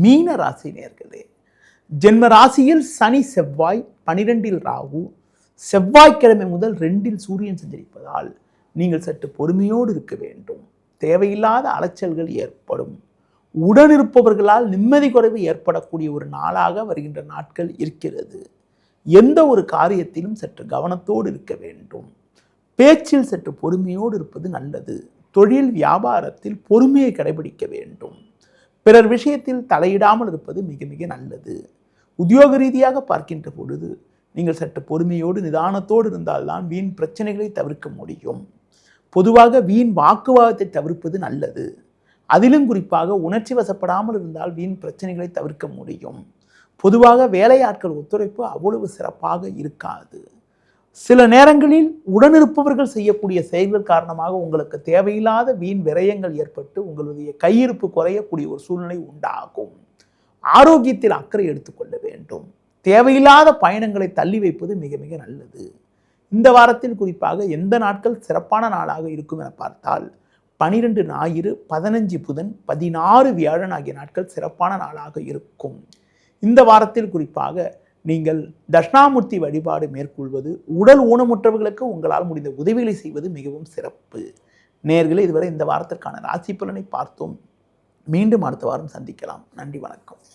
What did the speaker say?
மீன ராசி நேயர்களே, ஜென்ம ராசியில் சனி செவ்வாய் 12இல் ராகு, செவ்வாய்க்கிழமை முதல் 2இல் சூரியன் சஞ்சரிப்பதால் நீங்கள் சற்று பொறுமையோடு இருக்க வேண்டும். தேவையில்லாத அலைச்சல்கள் ஏற்படும். உடனிருப்பவர்களால் நிம்மதி குறைவு ஏற்படக்கூடிய ஒரு நாளாக வருகின்ற நாட்கள் இருக்கிறது. எந்த ஒரு காரியத்திலும் சற்று கவனத்தோடு இருக்க வேண்டும். பேச்சில் சற்று பொறுமையோடு இருப்பது நல்லது. தொழில் வியாபாரத்தில் பொறுமையை கடைபிடிக்க வேண்டும். பிறர் விஷயத்தில் தலையிடாமல் இருப்பது மிக மிக நல்லது. உத்தியோக ரீதியாக பார்க்கின்ற பொழுது நீங்கள் சற்று பொறுமையோடு நிதானத்தோடு இருந்தால்தான் வீண் பிரச்சனைகளை தவிர்க்க முடியும். பொதுவாக வீண் வாக்குவாதத்தை தவிர்ப்பது நல்லது. அதிலும் குறிப்பாக உணர்ச்சி வசப்படாமல் இருந்தால் வீண் பிரச்சனைகளை தவிர்க்க முடியும். பொதுவாக வேலையாட்கள் ஒத்துழைப்பு அவ்வளவு சிறப்பாக இருக்காது. சில நேரங்களில் உடனிருப்பவர்கள் செய்யக்கூடிய செயல்கள் காரணமாக உங்களுக்கு தேவையில்லாத வீண் விரயங்கள் ஏற்பட்டு உங்களுடைய கையிருப்பு குறையக்கூடிய ஒரு சூழ்நிலை உண்டாகும். ஆரோக்கியத்தில் அக்கறை எடுத்துக்கொள்ள வேண்டும். தேவையில்லாத பயணங்களை தள்ளி வைப்பது மிக மிக நல்லது. இந்த வாரத்தில் குறிப்பாக எந்த நாட்கள் சிறப்பான நாளாக இருக்கும் என பார்த்தால் 12 ஞாயிறு, 15 புதன், 16 வியாழன் ஆகிய நாட்கள் சிறப்பான நாளாக இருக்கும். இந்த வாரத்தில் குறிப்பாக நீங்கள் தட்சிணாமூர்த்தி வழிபாடு மேற்கொள்வது, உடல் ஊனமுற்றவர்களுக்கு உங்களால் முடிந்த உதவிகளை செய்வது மிகவும் சிறப்பு. நேயர்களே, இதுவரை இந்த வாரத்திற்கான ராசி பலனை பார்த்தோம். மீண்டும் அடுத்த வாரம் சந்திக்கலாம். நன்றி, வணக்கம்.